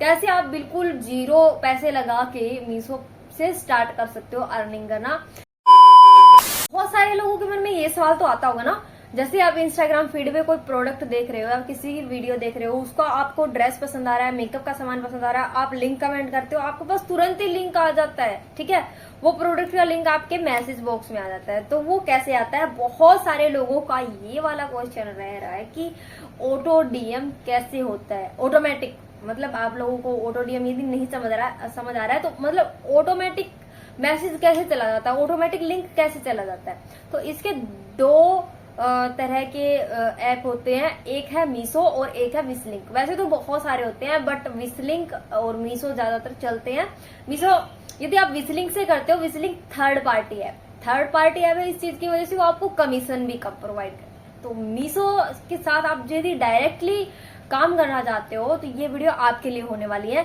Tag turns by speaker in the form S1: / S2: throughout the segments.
S1: कैसे आप बिल्कुल जीरो पैसे लगा के मीशो से स्टार्ट कर सकते हो अर्निंग करना। बहुत सारे लोगों के मन में ये सवाल तो आता होगा ना, जैसे आप इंस्टाग्राम फीड पे कोई प्रोडक्ट देख रहे हो या किसी की वीडियो देख रहे हो, उसका आपको ड्रेस पसंद आ रहा है, मेकअप का सामान पसंद आ रहा है, आप लिंक कमेंट करते हो, आपके पास तुरंत ही लिंक आ जाता है, ठीक है, वो प्रोडक्ट का लिंक आपके मैसेज बॉक्स में आ जाता है। तो वो कैसे आता है? बहुत सारे लोगों का ये वाला क्वेश्चन रह रहा है कि ऑटो डीएम कैसे होता है, ऑटोमेटिक, मतलब आप लोगों को ऑटो डीएम यदि नहीं समझ आ रहा है तो मतलब ऑटोमेटिक मैसेज कैसे चला जाता है, ऑटोमेटिक लिंक कैसे चला जाता है। तो इसके दो तरह के ऐप होते हैं, एक है मीशो और एक है विसलिंक। वैसे तो बहुत सारे होते हैं बट विसलिंक और मीशो ज्यादातर चलते हैं। मीशो यदि आप विसलिंक से करते हो, विसलिंक थर्ड पार्टी ऐप है, इस चीज की वजह से वो आपको कमीशन भी कम प्रोवाइड करते हैं। तो मीशो के साथ आप यदि डायरेक्टली काम करना चाहते हो तो ये वीडियो आपके लिए होने वाली है।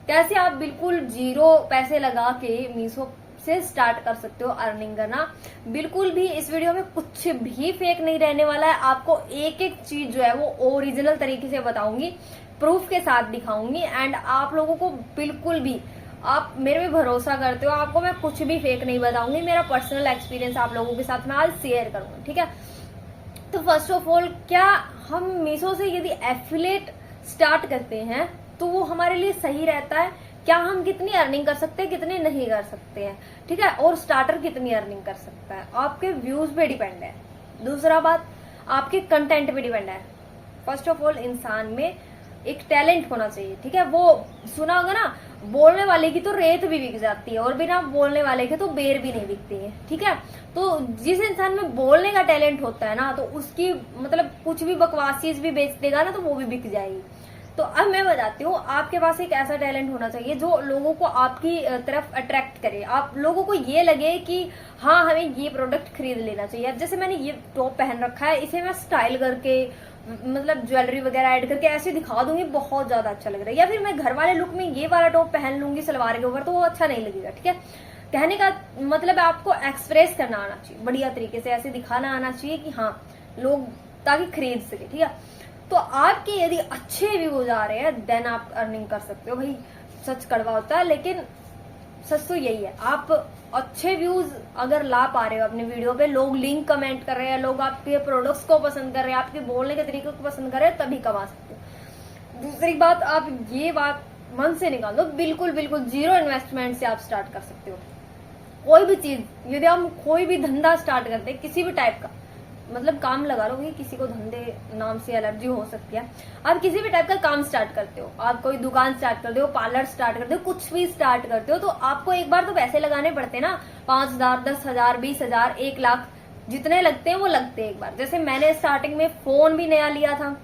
S1: कैसे आप बिल्कुल जीरो पैसे लगा के मीशो से स्टार्ट कर सकते हो अर्निंग करना। बिल्कुल भी इस वीडियो में कुछ भी फेक नहीं रहने वाला है। आपको एक एक चीज जो है वो ओरिजिनल तरीके से बताऊंगी, प्रूफ के साथ दिखाऊंगी। एंड आप लोगों को बिल्कुल भी, आप मेरे पे भरोसा करते हो, आपको मैं कुछ भी फेक नहीं बताऊंगी। मेरा पर्सनल एक्सपीरियंस आप लोगों के साथ मैं आज शेयर करूंगी, ठीक है। तो फर्स्ट ऑफ ऑल, क्या हम मीशो से यदि एफिलिएट स्टार्ट करते हैं तो वो हमारे लिए सही रहता है? क्या हम कितनी अर्निंग कर सकते हैं, कितनी नहीं कर सकते हैं, ठीक है, और स्टार्टर कितनी अर्निंग कर सकता है, आपके व्यूज पे डिपेंड है। दूसरा बात, आपके कंटेंट पे डिपेंड है। फर्स्ट ऑफ ऑल, इंसान में एक टैलेंट होना चाहिए, ठीक है। वो सुना होगा ना, बोलने वाले की तो रेत भी बिक जाती है और बिना बोलने वाले के तो बेर भी नहीं बिकती है, ठीक है। तो जिस इंसान में बोलने का टैलेंट होता है ना, तो उसकी मतलब कुछ भी बकवास चीज भी बेच देगा ना तो वो भी बिक जाएगी। तो अब मैं बताती हूँ, आपके पास एक ऐसा टैलेंट होना चाहिए जो लोगों को आपकी तरफ अट्रैक्ट करे, आप लोगों को ये लगे कि हाँ हमें ये प्रोडक्ट खरीद लेना चाहिए। अब जैसे मैंने ये टॉप पहन रखा है, इसे मैं स्टाइल करके मतलब ज्वेलरी वगैरह ऐड करके ऐसे दिखा दूंगी, बहुत ज्यादा अच्छा लग रहा है। या फिर मैं घर वाले लुक में ये वाला टॉप पहन लूंगी सलवार के ऊपर, तो वो अच्छा नहीं लगेगा, ठीक है। कहने का मतलब आपको एक्सप्रेस करना आना चाहिए, बढ़िया तरीके से ऐसे दिखाना आना चाहिए कि हाँ लोग ताकि खरीद सके, ठीक है। तो आपके यदि अच्छे व्यूज आ रहे हैं देन आप अर्निंग कर सकते हो। भाई सच कड़वा होता है लेकिन सच तो यही है। आप अच्छे व्यूज अगर ला पा रहे हो अपने वीडियो पे, लोग लिंक कमेंट कर रहे हैं, लोग आपके प्रोडक्ट्स को पसंद कर रहे हैं, आपके बोलने के तरीके को पसंद कर रहे हैं, तभी कमा सकते हो। दूसरी बात, आप ये बात मन से निकाल दो, बिल्कुल बिल्कुल जीरो इन्वेस्टमेंट से आप स्टार्ट कर सकते हो कोई भी चीज। यदि हम कोई भी धंधा स्टार्ट करते हैं किसी भी टाइप का, मतलब काम लगा लो, किसी को धंधे नाम से एलर्जी हो सकती है, आप किसी भी टाइप का काम स्टार्ट करते हो, आप कोई दुकान स्टार्ट करते हो, पार्लर स्टार्ट करते हो, कुछ भी स्टार्ट करते हो, तो आपको एक बार तो पैसे लगाने पड़ते हैं ना। 5,000, 10,000, 20,000, 1 लाख, जितने लगते हैं वो लगते हैं एक बार। जैसे मैंने स्टार्टिंग में फोन भी नया लिया था,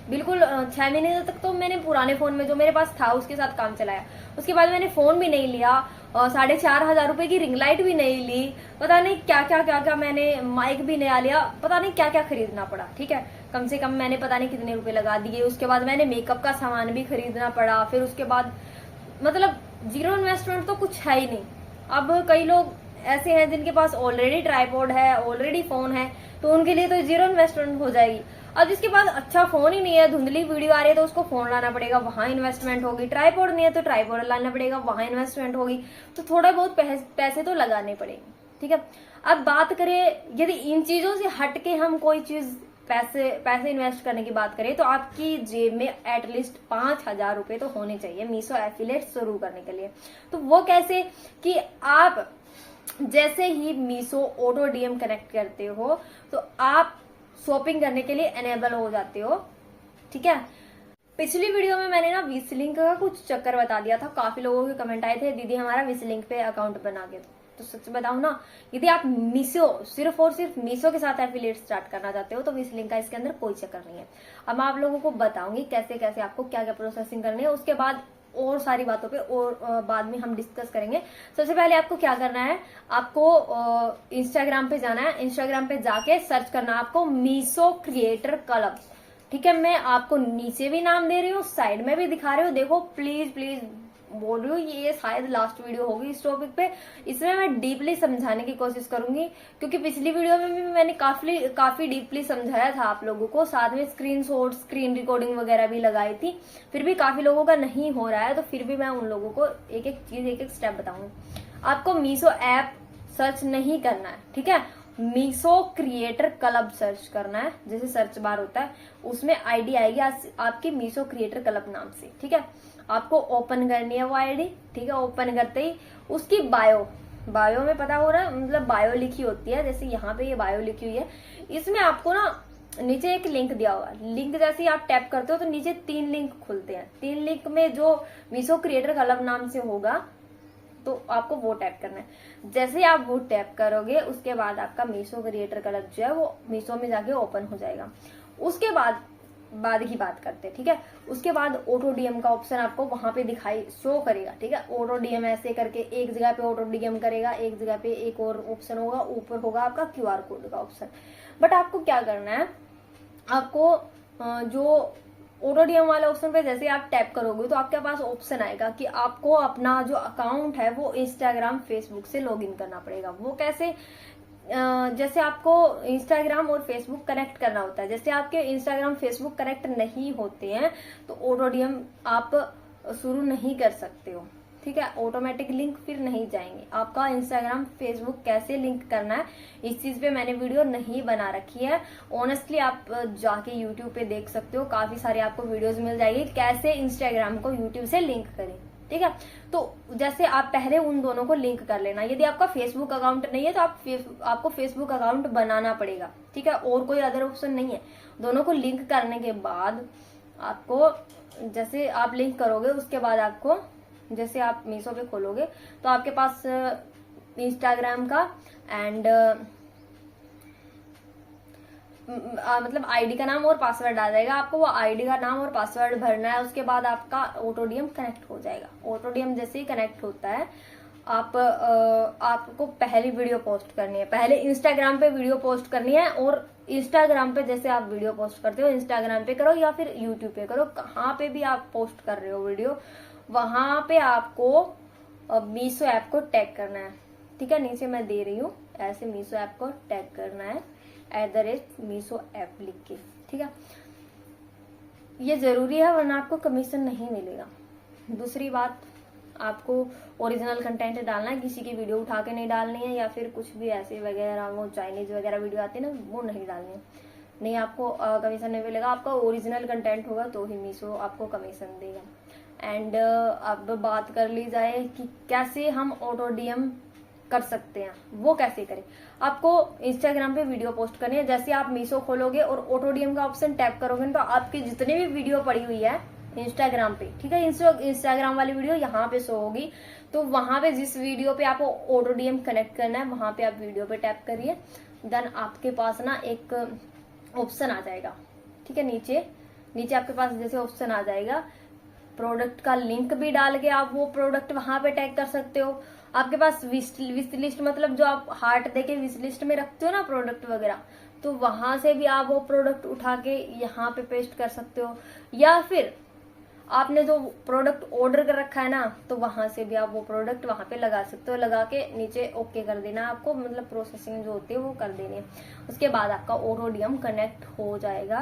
S1: बिल्कुल 6 महीने तक तो मैंने पुराने फोन में जो मेरे पास था उसके साथ काम चलाया। उसके बाद मैंने फोन भी नहीं लिया, 4,500 रुपए की रिंग लाइट भी नहीं ली, पता नहीं क्या क्या मैंने माइक भी नया लिया, पता नहीं क्या क्या खरीदना पड़ा, ठीक है। कम से कम मैंने पता नहीं कितने रुपए लगा दिए। उसके बाद मैंने मेकअप का सामान भी खरीदना पड़ा। फिर उसके बाद मतलब जीरो इन्वेस्टमेंट तो कुछ है ही नहीं। अब कई लोग ऐसे हैं जिनके पास ऑलरेडी ट्राइपॉड है, ऑलरेडी फोन है, तो उनके लिए तो जीरो इन्वेस्टमेंट हो जाएगी। अब जिसके पास अच्छा फोन ही नहीं है, धुंधली वीडियो आ रही है, तो उसको फोन लाना पड़ेगा, वहां इन्वेस्टमेंट होगी। ट्राइपॉड नहीं है तो ट्राइपॉड लाना पड़ेगा, वहां इन्वेस्टमेंट होगी। तो थोड़ा बहुत पैसे तो लगाने पड़ेंगे, ठीक है। अब बात करें यदि इन चीजों से हटके हम कोई चीज पैसे इन्वेस्ट करने की बात करें, तो आपकी जेब में एटलीस्ट 5,000 रुपए तो होने चाहिए मीशो एफिलिएट शुरू करने के लिए। तो वो कैसे कि आप जैसे ही मीशो ऑटो डीएम कनेक्ट करते हो तो आप शॉपिंग करने के लिए एनेबल हो जाते हो, ठीक है। पिछली वीडियो में मैंने ना विसलिंक का कुछ चक्कर बता दिया था, काफी लोगों के कमेंट आए थे दीदी हमारा विसलिंक पे अकाउंट बना के दो। तो सच बताऊं ना, यदि आप मीशो सिर्फ और सिर्फ मीशो के साथ एफिलिएट स्टार्ट करना चाहते हो तो विसलिंक का इसके अंदर कोई चक्कर नहीं है। अब मैं आप लोगों को बताऊंगी कैसे कैसे आपको क्या क्या प्रोसेसिंग करनी है, उसके बाद और सारी बातों पे और बाद में हम डिस्कस करेंगे। सबसे पहले आपको क्या करना है, आपको इंस्टाग्राम पे जाना है। इंस्टाग्राम पे जाके सर्च करना है आपको मीशो क्रिएटर क्लब, ठीक है। मैं आपको नीचे भी नाम दे रही हूँ, साइड में भी दिखा रही हूँ, देखो प्लीज प्लीज बोल रही हूँ, ये शायद लास्ट वीडियो होगी इस टॉपिक पे। इसमें मैं डीपली समझाने की कोशिश करूंगी, क्योंकि पिछली वीडियो में भी मैंने काफी डीपली समझाया था आप लोगों को, साथ में स्क्रीनशॉट, स्क्रीन रिकॉर्डिंग वगैरह भी लगाई थी। फिर भी काफी लोगों का नहीं हो रहा है, तो फिर भी मैं उन लोगों को एक एक चीज, एक एक स्टेप बताऊंगी। आपको मीशो ऐप सर्च नहीं करना है, ठीक है। मीशो क्रिएटर क्लब सर्च करना है, जैसे सर्च बार होता है उसमें आईडी आएगी आपकी मीशो क्रिएटर क्लब नाम से, ठीक है। आपको ओपन करनी है वो आईडी, ठीक है। ओपन करते ही उसकी बायो में पता हो रहा है, मतलब बायो लिखी होती है, जैसे यहाँ पे ये बायो लिखी हुई है। इसमें आपको ना नीचे एक लिंक दिया हुआ है, लिंक जैसे ही आप टैप करते हो तो नीचे 3 लिंक खुलते हैं। 3 लिंक में जो मीशो क्रिएटर क्लब नाम से होगा तो आपको वो टैप करना है। जैसे ही आप वो टैप करोगे उसके बाद आपका मीशो क्रिएटर क्लब जो है वो मीशो में जाके ओपन हो जाएगा। उसके बाद की बात करते हैं, ठीक है। उसके बाद ऑटो डीएम का ऑप्शन आपको वहां पे दिखाई शो करेगा, ठीक है। ऑटो डीएम ऐसे करके एक जगह पे ऑटो डीएम करेगा, एक जगह पे एक और ऑप्शन होगा, ऊपर होगा आपका क्यूआर कोड का ऑप्शन। बट आपको क्या करना है, आपको जो ऑटो डीएम वाले ऑप्शन पे जैसे आप टैप करोगे तो आपके पास ऑप्शन आएगा कि आपको अपना जो अकाउंट है वो इंस्टाग्राम, फेसबुक से लॉगिन करना पड़ेगा। वो कैसे, जैसे आपको इंस्टाग्राम और फेसबुक कनेक्ट करना होता है, जैसे आपके इंस्टाग्राम, फेसबुक कनेक्ट नहीं होते हैं तो ऑटो डीएम आप शुरू नहीं कर सकते हो, ठीक है। ऑटोमेटिक लिंक फिर नहीं जाएंगे। आपका इंस्टाग्राम, फेसबुक कैसे लिंक करना है इस चीज पे मैंने वीडियो नहीं बना रखी है। ऑनेस्टली आप जाके यूट्यूब पे देख सकते हो, काफी सारे आपको वीडियोस मिल जाएगी कैसे इंस्टाग्राम को यूट्यूब से लिंक करें, ठीक है। तो जैसे आप पहले उन दोनों को लिंक कर लेना। यदि आपका फेसबुक अकाउंट नहीं है तो आपको फेसबुक अकाउंट बनाना पड़ेगा, ठीक है। और कोई अदर ऑप्शन नहीं है। दोनों को लिंक करने के बाद आपको, जैसे आप लिंक करोगे उसके बाद आपको, जैसे आप मीशो पे खोलोगे तो आपके पास इंस्टाग्राम का एंड मतलब आईडी का नाम और पासवर्ड आ जाएगा। आपको वो आईडी का नाम और पासवर्ड भरना है। उसके बाद आपका ऑटो डीएम कनेक्ट हो जाएगा। ऑटो डीएम जैसे ही कनेक्ट होता है आपको पहली वीडियो पोस्ट करनी है। पहले इंस्टाग्राम पे वीडियो पोस्ट करनी है, और इंस्टाग्राम पे जैसे आप वीडियो पोस्ट करते हो इंस्टाग्राम पे करो या फिर यूट्यूब पे करो, कहाँ पे भी आप पोस्ट कर रहे हो वीडियो, वहां पे आपको मीशो ऐप को टैग करना है, ठीक है। नीचे मैं दे रही हूँ, ऐसे मीशो ऐप को टैग करना है @मीशो ऐप लिख के, ठीक है। ये जरूरी है वरना आपको कमीशन नहीं मिलेगा। दूसरी बात, आपको ओरिजिनल कंटेंट डालना है, किसी की वीडियो उठा के नहीं डालनी है, या फिर कुछ भी ऐसे वगैरह वो चाइनीज वगैरह वीडियो आती है ना, वो नहीं डालनी है, नहीं आपको कमीशन नहीं मिलेगा। आपका ओरिजिनल कंटेंट होगा तो ही मीशो आपको कमीशन देगा। एंड अब बात कर ली जाए कि कैसे हम ऑटो डीएम कर सकते हैं, वो कैसे करें। आपको इंस्टाग्राम पे वीडियो पोस्ट करनी है। जैसे आप मीशो खोलोगे और ऑटो डीएम का ऑप्शन टैप करोगे तो आपकी जितनी भी वीडियो पड़ी हुई है इंस्टाग्राम पे, ठीक है, इंस्टाग्राम वाली वीडियो यहाँ पे शो होगी। तो वहां पे जिस वीडियो पे आपको ऑटो डीएम कनेक्ट करना है वहां पे आप वीडियो पे टैप करिए। देन आपके पास ना एक ऑप्शन आ जाएगा, ठीक है। नीचे आपके पास जैसे ऑप्शन आ जाएगा, प्रोडक्ट का लिंक भी डाल के आप वो प्रोडक्ट वहां पे टैग कर सकते हो। आपके पास विश लिस्ट, मतलब जो आप हार्ट देके विश लिस्ट में रखते हो ना प्रोडक्ट वगैरह, तो वहां से भी आप वो प्रोडक्ट उठा के यहाँ पे पेस्ट कर सकते हो। या फिर आपने जो प्रोडक्ट ऑर्डर कर रखा है ना, तो वहां से भी आप वो प्रोडक्ट वहां पे लगा सकते हो। लगा के नीचे ओके कर देना आपको, मतलब प्रोसेसिंग जो होती है वो कर देनी है। उसके बाद आपका ऑटो डीएम कनेक्ट हो जाएगा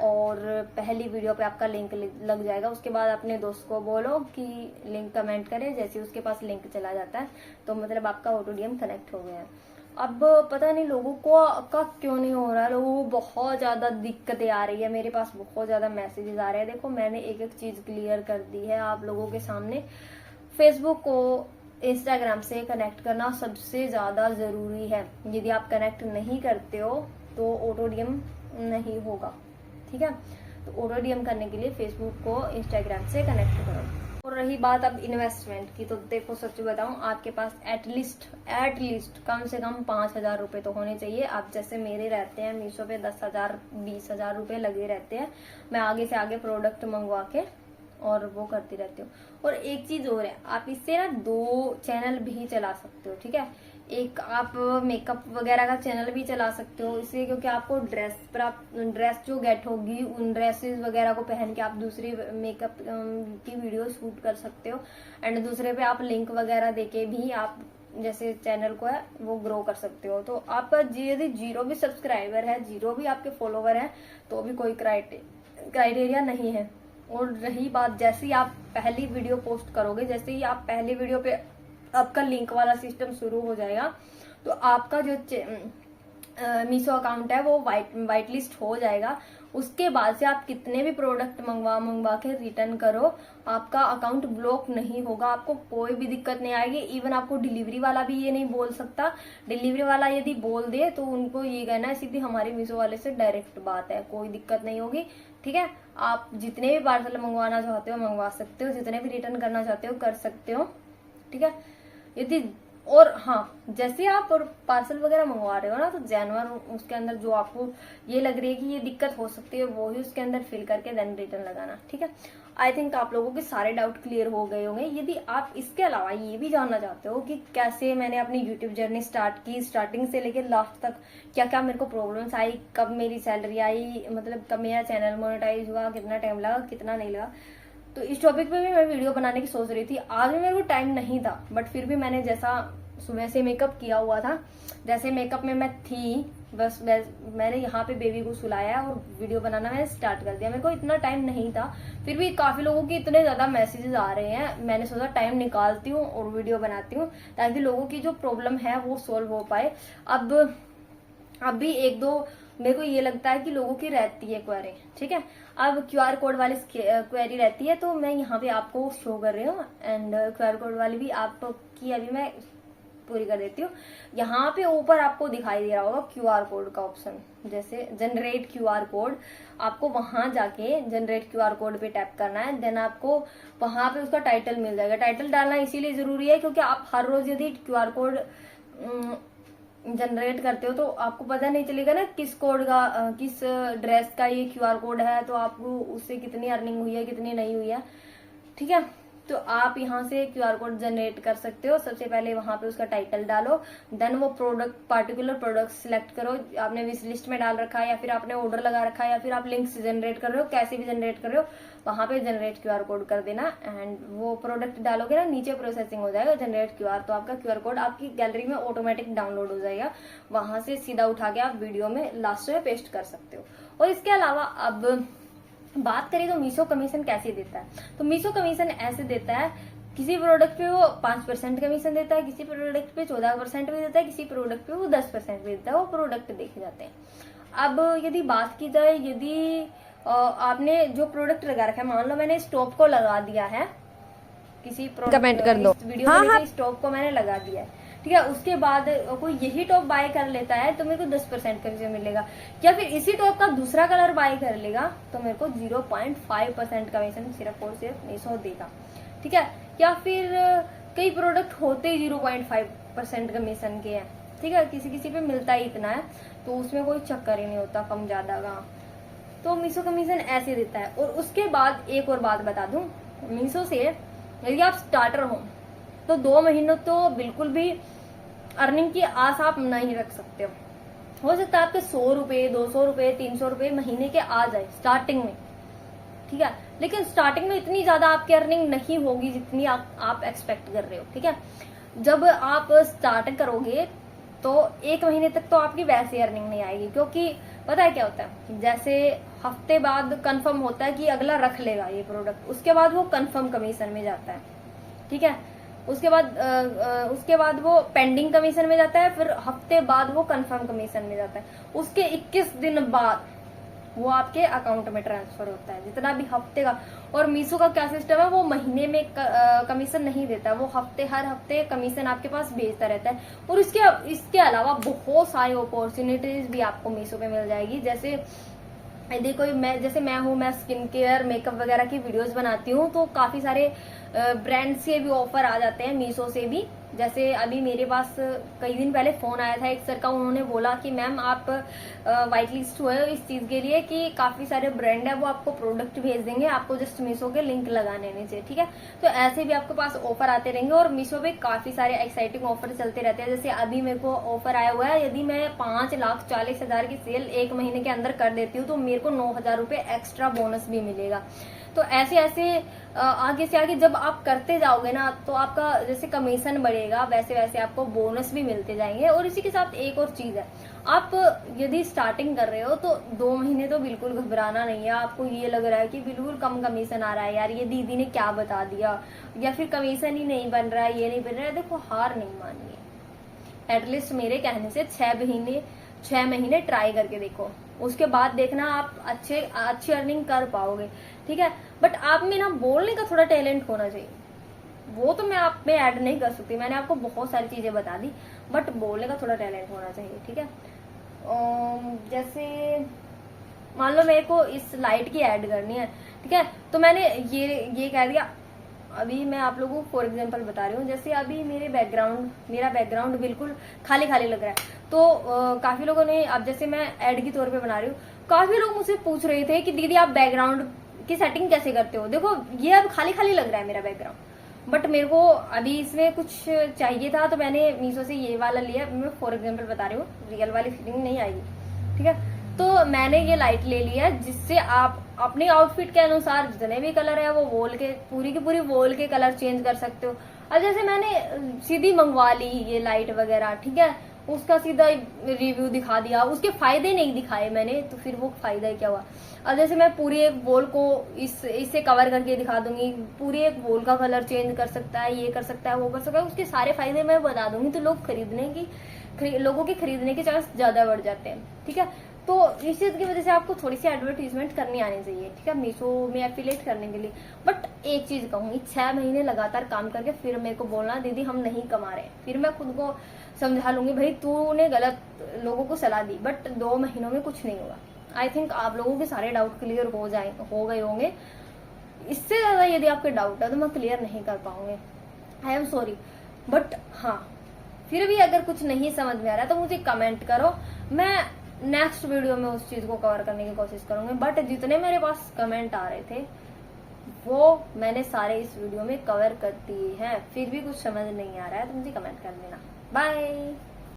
S1: और पहली वीडियो पे आपका लिंक लग जाएगा। उसके बाद अपने दोस्त को बोलो कि लिंक कमेंट करे, जैसे उसके पास लिंक चला जाता है तो मतलब आपका ऑटो डीएम कनेक्ट हो गया है। अब पता नहीं लोगों को का क्यों नहीं हो रहा है, लोगों को बहुत ज्यादा दिक्कतें आ रही है, मेरे पास बहुत ज्यादा मैसेजेस आ रहे हैं। देखो मैंने एक एक चीज क्लियर कर दी है आप लोगों के सामने। फेसबुक को इंस्टाग्राम से कनेक्ट करना सबसे ज्यादा जरूरी है। यदि आप कनेक्ट नहीं करते हो तो ऑटो डीएम नहीं होगा, ठीक है। तो ऑटो डीएम करने के लिए फेसबुक को इंस्टाग्राम से कनेक्ट करो। और रही बात अब इन्वेस्टमेंट की, तो देखो सच बताऊं, आपके पास एटलीस्ट कम से कम 5,000 रुपए तो होने चाहिए। आप जैसे मेरे रहते हैं मीशो पे 10,000 20,000 रुपए लगे रहते हैं। मैं आगे से आगे प्रोडक्ट मंगवा के और वो करती रहती हूँ। और एक चीज और है, आप इससे ना 2 चैनल भी चला सकते हो, ठीक है। एक आप मेकअप वगैरह का चैनल भी चला सकते हो इसलिए, क्योंकि आपको ड्रेस पर आप ड्रेस जो गेट होगी उन ड्रेसेस वगैरह को पहन के आप दूसरी मेकअप की वीडियो शूट कर सकते हो। एंड दूसरे पे आप लिंक वगैरह देके भी आप जैसे चैनल को है वो ग्रो कर सकते हो। तो आपका यदि 0 भी सब्सक्राइबर है, 0 भी आपके फॉलोवर है, तो भी कोई क्राइटेरिया नहीं है। और रही बात, जैसे ही आप पहली वीडियो पोस्ट करोगे, जैसे ही आप पहली वीडियो पे आपका लिंक वाला सिस्टम शुरू हो जाएगा, तो आपका जो मीशो अकाउंट है वो वाइट लिस्ट हो जाएगा। उसके बाद से आप कितने भी प्रोडक्ट मंगवा के रिटर्न करो, आपका अकाउंट ब्लॉक नहीं होगा, आपको कोई भी दिक्कत नहीं आएगी। इवन आपको डिलीवरी वाला भी ये नहीं बोल सकता। डिलीवरी वाला यदि बोल दे तो उनको ये कहना है सीधी हमारी मीशो वाले से डायरेक्ट बात है, कोई दिक्कत नहीं होगी, ठीक है। आप जितने भी पार्सल मंगवाना चाहते हो मंगवा सकते हो, जितने भी रिटर्न करना चाहते हो कर सकते हो, ठीक है। यदि और हाँ, जैसे आप पार्सल वगैरह मंगवा रहे हो ना, तो जेन्युइन उसके अंदर जो आपको ये लग रही है कि ये दिक्कत हो सकती है, वो ही उसके अंदर फिल करके देन रिटर्न लगाना, ठीक है। आई थिंक आप लोगों के सारे डाउट क्लियर हो गए होंगे। यदि आप इसके अलावा ये भी जानना चाहते हो कि कैसे मैंने अपनी यूट्यूब जर्नी स्टार्ट की, स्टार्टिंग से लेकर लास्ट तक क्या क्या मेरे को प्रॉब्लम्स आई, कब मेरी सैलरी आई, मतलब कब मेरा चैनल मोनेटाइज हुआ, कितना टाइम लगा, कितना नहीं लगा, तो इस टॉपिक पे भी मैं वीडियो बनाने की सोच रही थी। आज भी मेरे को टाइम नहीं था, बट फिर भी मैंने जैसा सुबह से मेकअप किया हुआ था, जैसे मेकअप में मैं थी, बस मैंने यहाँ पे बेबी को सुलाया और वीडियो बनाना मैंने स्टार्ट कर दिया। मेरे को इतना टाइम नहीं था, फिर भी काफी लोगों के इतने ज्यादा मैसेजेस आ रहे हैं, मैंने सोचा टाइम निकालती हूँ और वीडियो बनाती हूँ ताकि लोगों की जो प्रॉब्लम है वो सोल्व हो पाए। अब भी 1-2 मेरे को ये लगता है कि लोगों की रहती है क्वेरी, ठीक है। अब QR कोड वाली क्वेरी रहती है, तो मैं यहाँ पे आपको शो कर रही हूँ। एंड QR कोड वाली भी आपकी अभी मैं पूरी कर देती हूँ। यहाँ पे ऊपर आपको दिखाई दे रहा होगा QR कोड का ऑप्शन, जैसे जनरेट QR कोड, आपको वहां जाके जनरेट QR कोड पे टैप करना है। देन आपको वहां पे उसका टाइटल मिल जाएगा। टाइटल डालना इसीलिए जरूरी है क्योंकि आप हर रोज यदि QR कोड जनरेट करते हो तो आपको पता नहीं चलेगा ना किस कोड का, किस ड्रेस का ये QR कोड है, तो आपको उससे कितनी अर्निंग हुई है, कितनी नहीं हुई है, ठीक है। तो आप यहाँ से QR कोड जनरेट कर सकते हो। सबसे पहले वहां पे उसका टाइटल डालो, देन वो पार्टिकुलर प्रोडक्ट सिलेक्ट करो, आपने विश लिस्ट में डाल रखा है या फिर आपने ऑर्डर लगा रखा है या फिर आप लिंक से जनरेट कर रहे हो, कैसे भी जनरेट कर रहे हो, वहां पे जनरेट QR कोड कर देना। एंड वो प्रोडक्ट डालोगे ना, नीचे प्रोसेसिंग हो जाएगा जनरेट QR, तो आपका QR कोड आपकी गैलरी में ऑटोमेटिक डाउनलोड हो जाएगा। वहां से सीधा उठा के आप वीडियो में लास्ट में पेस्ट कर सकते हो। और इसके अलावा अब बात करें तो मीशो कमीशन कैसे देता है, तो मीशो कमीशन ऐसे देता है, किसी प्रोडक्ट पे वो 5% कमीशन देता है, किसी प्रोडक्ट पे 14% भी देता है, किसी प्रोडक्ट पे वो 10% भी देता है, वो प्रोडक्ट देखे जाते हैं। अब यदि बात की जाए, यदि आपने जो प्रोडक्ट लगा रखा है, मान लो मैंने स्टोव को लगा दिया है, किसी
S2: कमेंट कर दो,
S1: वीडियो में स्टोव को मैंने लगा दिया है, ठीक है। उसके बाद कोई यही टॉप बाय कर लेता है तो मेरे को 10% कमीशन मिलेगा, या फिर इसी टॉप का दूसरा कलर बाय कर लेगा तो मेरे को 0.5% कमीशन सिर्फ और सिर्फ मीशो देगा, ठीक है। या फिर कई प्रोडक्ट होते ही 0.5% कमीशन के हैं, ठीक है, किसी किसी पे मिलता ही इतना है, तो उसमें कोई चक्कर ही नहीं होता कम ज्यादा का। तो मीशो कमीशन ऐसे देता है। और उसके बाद एक और बात बता दूं, मीशो से यदि आप स्टार्टर हो तो 2 महीनों तो बिल्कुल भी अर्निंग की आस आप नहीं रख सकते हो सकता है आपके 100 रुपए, 200 रुपए, 300 रुपए महीने के आ जाए स्टार्टिंग में, ठीक है। लेकिन स्टार्टिंग में इतनी ज्यादा आपकी अर्निंग नहीं होगी जितनी आप एक्सपेक्ट कर रहे हो, ठीक है। जब आप स्टार्ट करोगे तो 1 महीने तक तो आपकी वैसे अर्निंग नहीं आएगी, क्योंकि पता है क्या होता है, जैसे हफ्ते बाद कंफर्म होता है कि अगला रख लेगा ये प्रोडक्ट, उसके बाद वो कंफर्म कमीशन में जाता है, ठीक है। उसके बाद वो पेंडिंग कमीशन में जाता है, फिर हफ्ते बाद वो कंफर्म कमीशन में जाता है, उसके 21 दिन बाद वो आपके अकाउंट में ट्रांसफर होता है, जितना भी हफ्ते का। और मीशो का क्या सिस्टम है, वो महीने में कमीशन नहीं देता, वो हर हफ्ते कमीशन आपके पास भेजता रहता है। और इसके अलावा बहुत सारी अपॉर्चुनिटीज भी आपको मीशो पे मिल जाएगी। जैसे यदि कोई मैं स्किन केयर मेकअप वगैरह की वीडियोस बनाती हूँ, तो काफी सारे ब्रांड्स के भी ऑफर आ जाते हैं मीशो से भी। जैसे अभी मेरे पास कई दिन पहले फोन आया था एक सर का, उन्होंने बोला कि मैम आप व्हाइट लिस्ट हुए हो इस चीज के लिए कि काफी सारे ब्रांड है वो आपको प्रोडक्ट भेज देंगे, आपको जस्ट मीशो के लिंक लगाने नीचे, ठीक है। तो ऐसे भी आपके पास ऑफर आते रहेंगे और मीशो पे काफी सारे एक्साइटिंग ऑफर चलते रहते हैं। जैसे अभी मेरे को ऑफर आया हुआ है, यदि मैं 5,40,000 की सेल 1 महीने के अंदर कर देती हूँ तो मेरे को 9,000 रुपए एक्स्ट्रा बोनस भी मिलेगा। तो ऐसे ऐसे आगे से आगे जब आप करते जाओगे ना तो आपका जैसे कमीशन बढ़ेगा वैसे वैसे आपको बोनस भी मिलते जाएंगे। और इसी के साथ एक और चीज है, आप यदि स्टार्टिंग कर रहे हो तो 2 महीने तो बिल्कुल घबराना नहीं है। आपको ये लग रहा है कि बिल्कुल कम कमीशन आ रहा है, यार ये दीदी ने क्या बता दिया, या फिर कमीशन ही नहीं बन रहा है, ये नहीं बन रहा है, देखो हार नहीं मानिए। एटलीस्ट मेरे कहने से 6 महीने ट्राई करके देखो, उसके बाद देखना आप अच्छी अर्निंग कर पाओगे, ठीक है। बट आप में ना बोलने का थोड़ा टैलेंट होना चाहिए, वो तो मैं आप में ऐड नहीं कर सकती, मैंने आपको बहुत सारी चीजें बता दी, बट बोलने का थोड़ा टैलेंट होना चाहिए, ठीक है। जैसे मान लो मेरे को इस लाइट की ऐड करनी है, ठीक है, तो मैंने ये कह दिया। अभी मैं आप लोगों को फॉर एग्जांपल बता रही हूँ, जैसे अभी मेरा बैकग्राउंड बिल्कुल खाली खाली लग रहा है, तो काफी लोगों ने, अब जैसे मैं ऐड के तौर पे बना रही हूँ, काफी लोग मुझसे पूछ रहे थे कि दीदी आप बैकग्राउंड की सेटिंग कैसे करते हो। देखो ये अब खाली खाली लग रहा है मेरा बैकग्राउंड, बट मेरे को अभी इसमें कुछ चाहिए था तो मैंने मीशो से ये वाला लिया। मैं फॉर एग्जाम्पल बता रही हूँ, रियल वाली फीलिंग नहीं आएगी, ठीक है। तो मैंने ये लाइट ले लिया जिससे आप अपने आउटफिट के अनुसार जितने भी कलर है वो वॉल के पूरी की पूरी वॉल के कलर चेंज कर सकते हो। अब जैसे मैंने सीधी मंगवा ली ये लाइट वगैरह, ठीक है, उसका सीधा रिव्यू दिखा दिया, उसके फायदे नहीं दिखाए मैंने, तो फिर वो फायदा क्या हुआ। अब जैसे मैं पूरी एक वॉल को इससे कवर करके दिखा दूंगी, पूरी एक वॉल का कलर चेंज कर सकता है, ये कर सकता है, वो कर सकता है, उसके सारे फायदे मैं बता दूंगी, तो लोगों के खरीदने के चांस ज्यादा बढ़ जाते हैं, ठीक है। तो इस चीज की वजह से आपको थोड़ी सी एडवर्टीजमेंट करनी आनी चाहिए, ठीक है, मीशो में एफिलेट करने के लिए। बट एक चीज कहूंगी, 6 महीने लगातार काम करके फिर मेरे को बोलना दीदी हम नहीं कमा रहे, फिर मैं खुद को समझा लूंगी भाई तूने गलत लोगों को सलाह दी। बट 2 महीनों में कुछ नहीं होगा। आई थिंक आप लोगों के सारे डाउट क्लियर हो गए होंगे। इससे ज्यादा यदि आपके डाउट है तो मैं क्लियर नहीं कर पाऊंगी, आई एम सॉरी। बट हाँ, फिर भी अगर कुछ नहीं समझ में आ रहा है तो मुझे कमेंट करो, मैं नेक्स्ट वीडियो में उस चीज को कवर करने की कोशिश करूंगी। बट जितने मेरे पास कमेंट आ रहे थे वो मैंने सारे इस वीडियो में कवर कर दिए हैं। फिर भी कुछ समझ नहीं आ रहा है तो मुझे कमेंट कर देना। बाय।